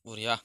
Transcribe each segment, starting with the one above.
Bঢ়িয়া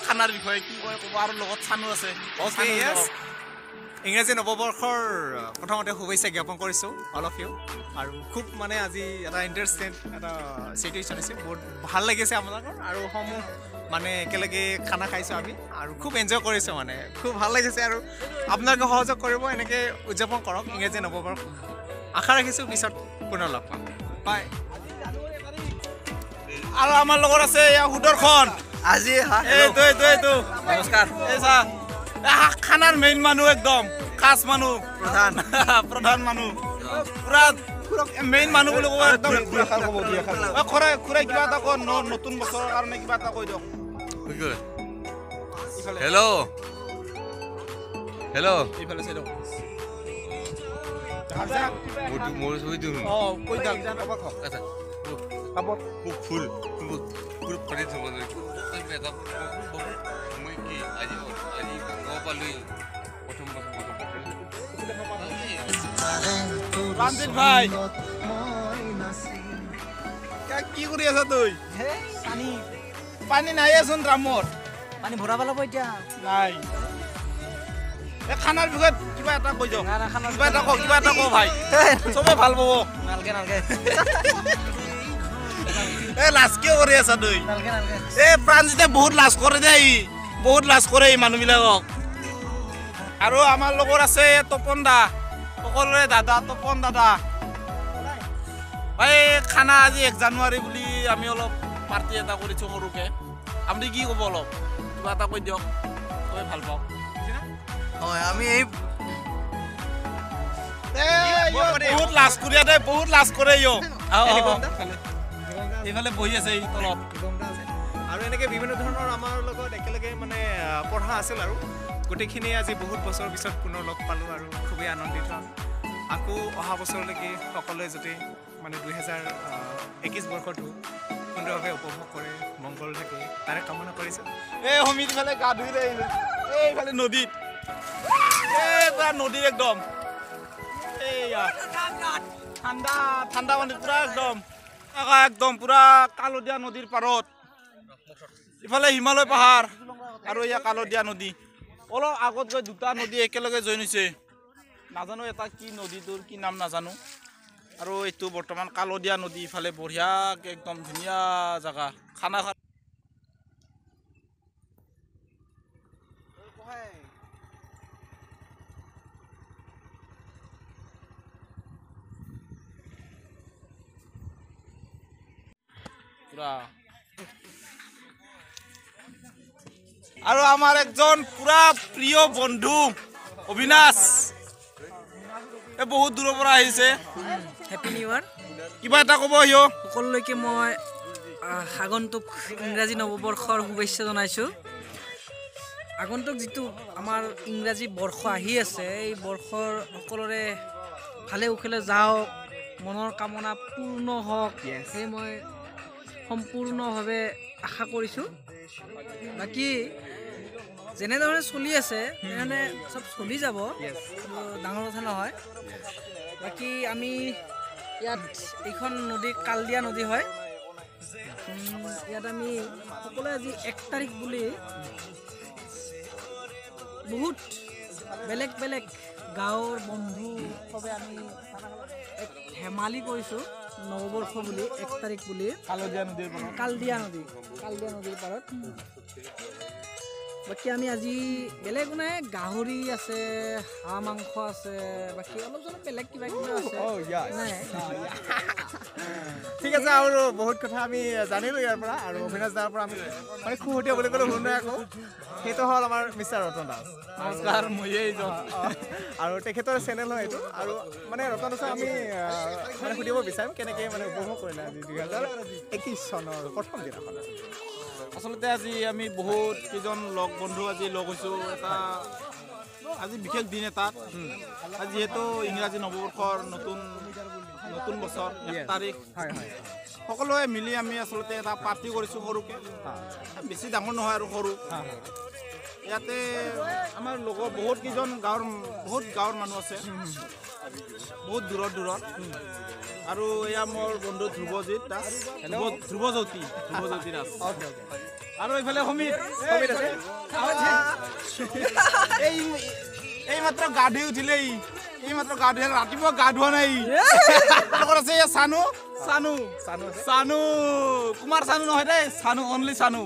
খানাৰ বিষয়ে কি কয় ক'ব আৰু লগত চানু আছে ওকে ইয়েস ইংৰাজী নৱবৰ্ষৰ প্ৰথমতে শুভেচ্ছা জ্ঞাপন কৰিছোঁ অল অফ ইউ আৰু খুব মানে আজি এটা ইণ্টাৰেষ্টিং এটা চিটুৱেশ্যন হৈছে বহুত ভাল লাগিছে আপোনালোকৰ আৰু সমূহ মানে একেলগে খানা খাইছোঁ আমি আৰু খুব এনজয় কৰিছোঁ মানে খুব ভাল লাগিছে আৰু আপোনালোকে সহযোগ কৰিব এনেকৈ উদযাপন কৰক ইংৰাজী নৱবৰ্ষ আশা ৰাখিছোঁ পিছত পুনৰ লগ পাম বাই আৰু আমাৰ লগত আছে এয়া সুদৰ্শন আজি এইটো নমস্কাৰ এই চা খানাৰ মেইন মানুহ একদম খাস মানুহ প্ৰধান মানুহ পুৰা মেইন মানুহ বুলি ক'ব একদম খুৰাই কিবা এটা ক নতুন বছৰৰ কাৰণে কিবা এটা কৈ দিয়ক হেল্ল' এইফালে চাই দিয়ক মোৰ ছবি দিওঁ কৈ দিয়ক ফুল পাতি থব মই কি আজি পালো প্ৰথম ৰঞ্জিত ভাই কি কৰি আছা তই পানী নাই আছোন ড্ৰামত পানী ভৰাব লাগিব এতিয়া নাই এই খানাৰ বিষয়ে কিবা এটা কৈ দিয়ক কিবা এটা ক ভাই চবে ভাল পাব নালগে এই লাজ কিয় কৰি আছা তই এই প্ৰাণজিতে বহুত লাজ কৰে দে বহুত লাজ কৰে এই মানুহবিলাকক আৰু আমাৰ লগত আছে তপন দা সকলোৰে দাদা তপন দাদা ভাই খানা আজি 1 জানুৱাৰী বুলি আমি অলপ পাৰ্টি এটা কৰিছোঁ সৰুকে আপুনি কি ক'ব অলপ কিবা এটা কৈ দিয়ক তই ভাল পাওঁ হয় আমি এই বহুত লাজ কৰি দে বহুত লাজ কৰে এইফালে বহি আছে এই তলত আৰু এনেকৈ বিভিন্ন ধৰণৰ আমাৰ লগত একেলগে মানে পঢ়া আছিল আৰু গোটেইখিনি আজি বহুত বছৰ পিছত পুনৰ লগ পালোঁ আৰু খুবেই আনন্দিত আকৌ অহা বছৰলৈকে সকলোৱে যাতে মানে 2021 বৰ্ষটো সুন্দৰভাৱে উপভোগ কৰে মংগল থাকে তাৰে কামনা কৰিছোঁ এই সমিত ইফালে গা ধুই আহিলে এইফালে নদীত পুৰা নদী একদম এইয়া ঠাণ্ডা মানে পুৰা একদম পুৰা কালদীয়া নদীৰ পাৰত ইফালে হিমালয় পাহাৰ আৰু এয়া কালদীয়া নদী অলপ আগত গৈ দুটা নদী একেলগে জইন হৈছে নাজানো এটা কি নদীটোৰ কি নাম নাজানো আৰু এইটো বৰ্তমান কালদিয়া নদী ইফালে বঢ়িয়াকৈ একদম ধুনীয়া জেগা খানা খা পুৰা আৰু আমাৰ একজন পুৰা প্ৰিয় বন্ধু অবিনাশ এই বহুত দূৰৰ পৰা আহিছে হেপী নিউ ইয়াৰ কিবা এটা ক'ব সিও সকলোলৈকে মই আগন্তুক ইংৰাজী নৱবৰ্ষৰ শুভেচ্ছা জনাইছোঁ আগন্তুক যিটো আমাৰ ইংৰাজী বৰ্ষ আহি আছে এই বৰ্ষৰ সকলোৰে ভালে কুশলে যাওক মনৰ কামনা পূৰ্ণ হওক সেয়ে মই সম্পূৰ্ণভাৱে আশা কৰিছোঁ বাকী যেনেধৰণে চলি আছে তেনেধৰণে চব চলি যাব ডাঙৰ কথা নহয় বাকী আমি ইয়াত এইখন নদী কালদিয়া নদী হয় ইয়াত আমি সকলোৱে আজি 1 তাৰিখ বুলি বহুত বেলেগ বেলেগ গাঁৱৰ বন্ধু সবে আমি এক ধেমালি কৰিছোঁ নৱবৰ্ষ বুলি 1 তাৰিখ বুলি কালদিয়া নদীৰ পাৰত বাকী আমি আজি বেলেগ নাই গাহৰি আছে হাঁহ মাংস আছে বাকী অলপ চলপ বেলেগ কিবা কিবি আছে নাই ঠিক আছে আৰু বহুত কথা আমি জানিলোঁ ইয়াৰ পৰা আৰু অবিনাশ দাৰ পৰা আমি মানে খুহতীয়া বুলি ক'লে ভুল নহয় আকৌ সেইটো হ'ল আমাৰ মিষ্টাৰ ৰতন দাস নমস্কাৰ ময়েই আৰু তেখেতৰ চেনেল হয় এইটো আৰু মানে ৰতন দাসক আমি মানে সুধিব বিচাৰিম কেনেকৈ মানে উপভোগ কৰিলে আজি 2021 চনৰ প্ৰথম দিনাখন আচলতে আজি আমি বহুত কেইজন লগ বন্ধু আজি লগ হৈছোঁ এটা আজি বিশেষ দিন এটাত যিহেতু ইংৰাজী নৱবৰ্ষৰ নতুন বছৰ 1 তাৰিখ সকলোৱে মিলি আমি আচলতে এটা পাৰ্টি কৰিছোঁ সৰুকৈ বেছি ডাঙৰ নহয় আৰু সৰু ইয়াতে আমাৰ লগৰ বহুত গাঁৱৰ মানুহ আছে বহুত দূৰত আৰু এয়া মোৰ বন্ধু ধ্ৰুৱজিৎ দাস ধ্ৰুৱজ্যোতি দাস আৰু এইফালে সমিত আছে এই মাত্ৰ গা ধুই উঠিলে ৰাতিপুৱা গা ধোৱা নাই আছে চানু কুমাৰ চানু নহয় দেই চানু অনলি চানু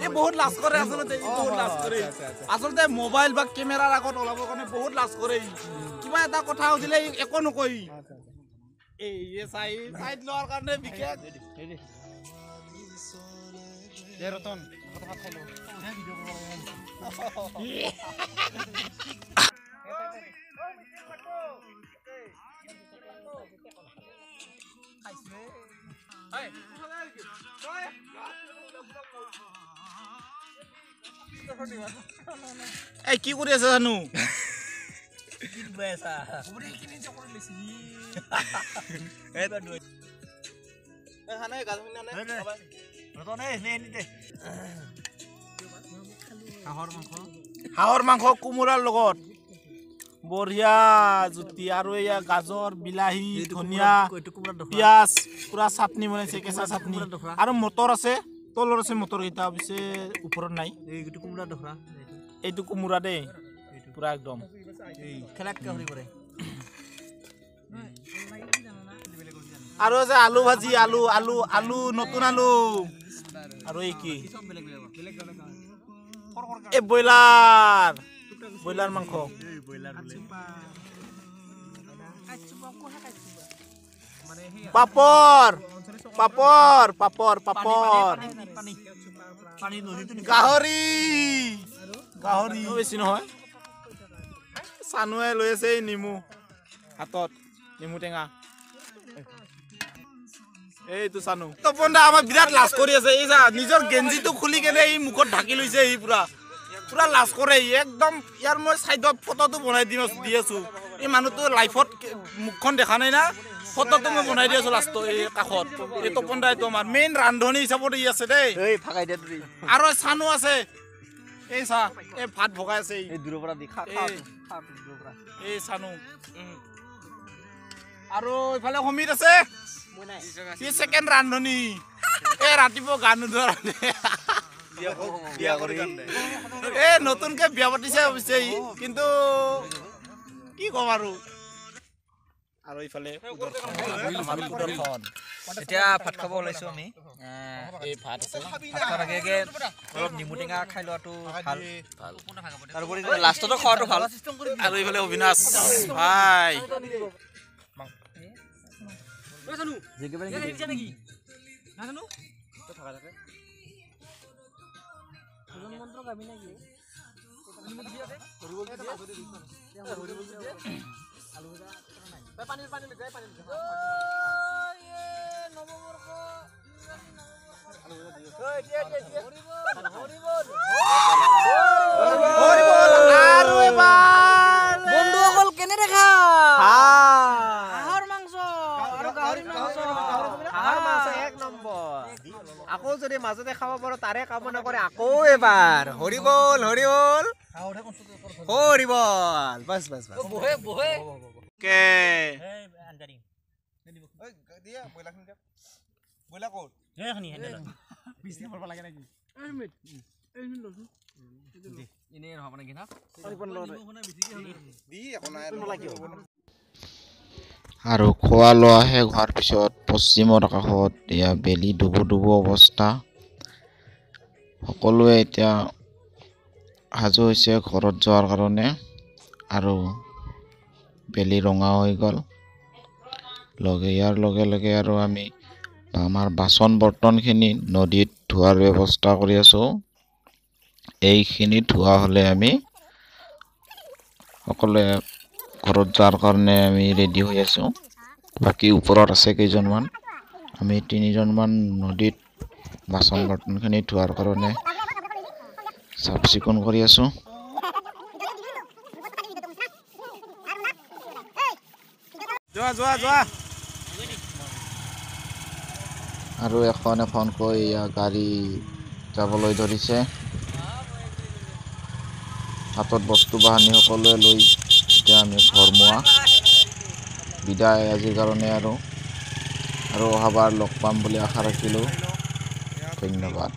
এই বহুত লাজ কৰে আচলতে মোবাইল বা কেমেৰাৰ আগত ওলাবৰ কাৰণে বহুত লাজ কৰে কিবা এটা কথা সুধিলে একো নকয় এই চাইড লোৱাৰ কাৰণে বিশেষ ৰতন এই কি কৰি আছে জানো হাঁহৰ মাংস কোমোৰাৰ লগত বঢ়িয়া জুতি আৰু এয়া গাজৰ বিলাহী ধনিয়া পিঁয়াজ পুৰা চাটনি বনাইছে কেঁচা চাটনি আৰু মটৰ আছে তলত আছে মটৰ কেইটা পিছে ওপৰত নাই এইটো কোমোৰা দেই পুৰা একদম আৰু আছে আলু ভাজি আলু নতুন আলু আৰু এই কি এই ব্ৰইলাৰ মাংস পাপৰ গাহৰি বেছি নহয় চানুৱে লৈ আছে নেমু হাতত নেমু টেঙা এইটো চানু তপন দা আমাৰ বিৰাট লাজ কৰি আছে এই যা নিজৰ গেঞ্জিটো খুলি কেনে এই মুখত ঢাকি লৈছে এই পুৰা লাজ কৰে একদম ইয়াৰ মই চাইডত ফটোটো বনাই দি আছো এই মানুহটো লাইফত মুখখন দেখা নাই না ফটোটো মই বনাই দি আছো লাষ্টত এই কাষত এই তপন দা এইটো আমাৰ মেইন ৰান্ধনি হিচাপত ই আছে দেই আৰু চানু আছে এই চা এই ভাত ভগাই আছে এই চানু আৰু এইফালে সমিত আছে সেকেন্ড ৰান্ধনি এই ৰাতিপুৱা গা নোধোৱা এই নতুনকে বিয়া পাতিছে অৱশ্যে কিন্তু কি কম আৰু আৰু ইফালে এতিয়া ভাত খাব ওলাইছো আমি এই ভাত আছে ভাত খোৱাৰ আগে আগে অলপ নেমু টেঙা খাই লোৱাটো ভাল তাৰোপৰি লাষ্টতো খোৱাটো ভাল আৰু ইফালে অবিনাশ ভাই বন্ধুসকল কেনে দেখা হাঁহৰ মাংস আৰু গাহৰিৰ মাংস এক নম্বৰ আকৌ যদি মাজতে খাব পাৰো তাৰে কামনা কৰে আকৌ এবাৰ হৰি বল হৰি বল হৰি বল বাস বাস বাস কে আৰু খোৱা লোৱা শেষ হোৱাৰ পিছত পশ্চিমৰ আকাশত এয়া বেলি ডুবু ডুবু অৱস্থা সকলোৱে এতিয়া সাজু হৈছে ঘৰত যোৱাৰ কাৰণে আৰু বেলি ৰঙা হৈ গ'ল ইয়াৰ লগে লগে আৰু আমি আমাৰ বাচন বৰ্তনখিনি নদীত ধোৱাৰ ব্যৱস্থা কৰি আছোঁ এইখিনি ধোৱা হ'লে আমি সকলোৱে ঘৰত যোৱাৰ কাৰণে আমি ৰেডি হৈ আছোঁ বাকী ওপৰত আছে কেইজনমান আমি 3জনমান নদীত বাচন বৰ্তনখিনি ধোৱাৰ কাৰণে চাফ চিকুণ কৰি আছোঁ যোৱা যোৱা যোৱা আৰু এখন এখনকৈ গাড়ী যাবলৈ ধৰিছে হাতত বস্তু বাহানি সকলোৱে লৈ এতিয়া আমি ঘৰমুৱা বিদায় আজিৰ কাৰণে আৰু অহাবাৰ লগ পাম বুলি আশা ৰাখিলোঁ ধন্যবাদ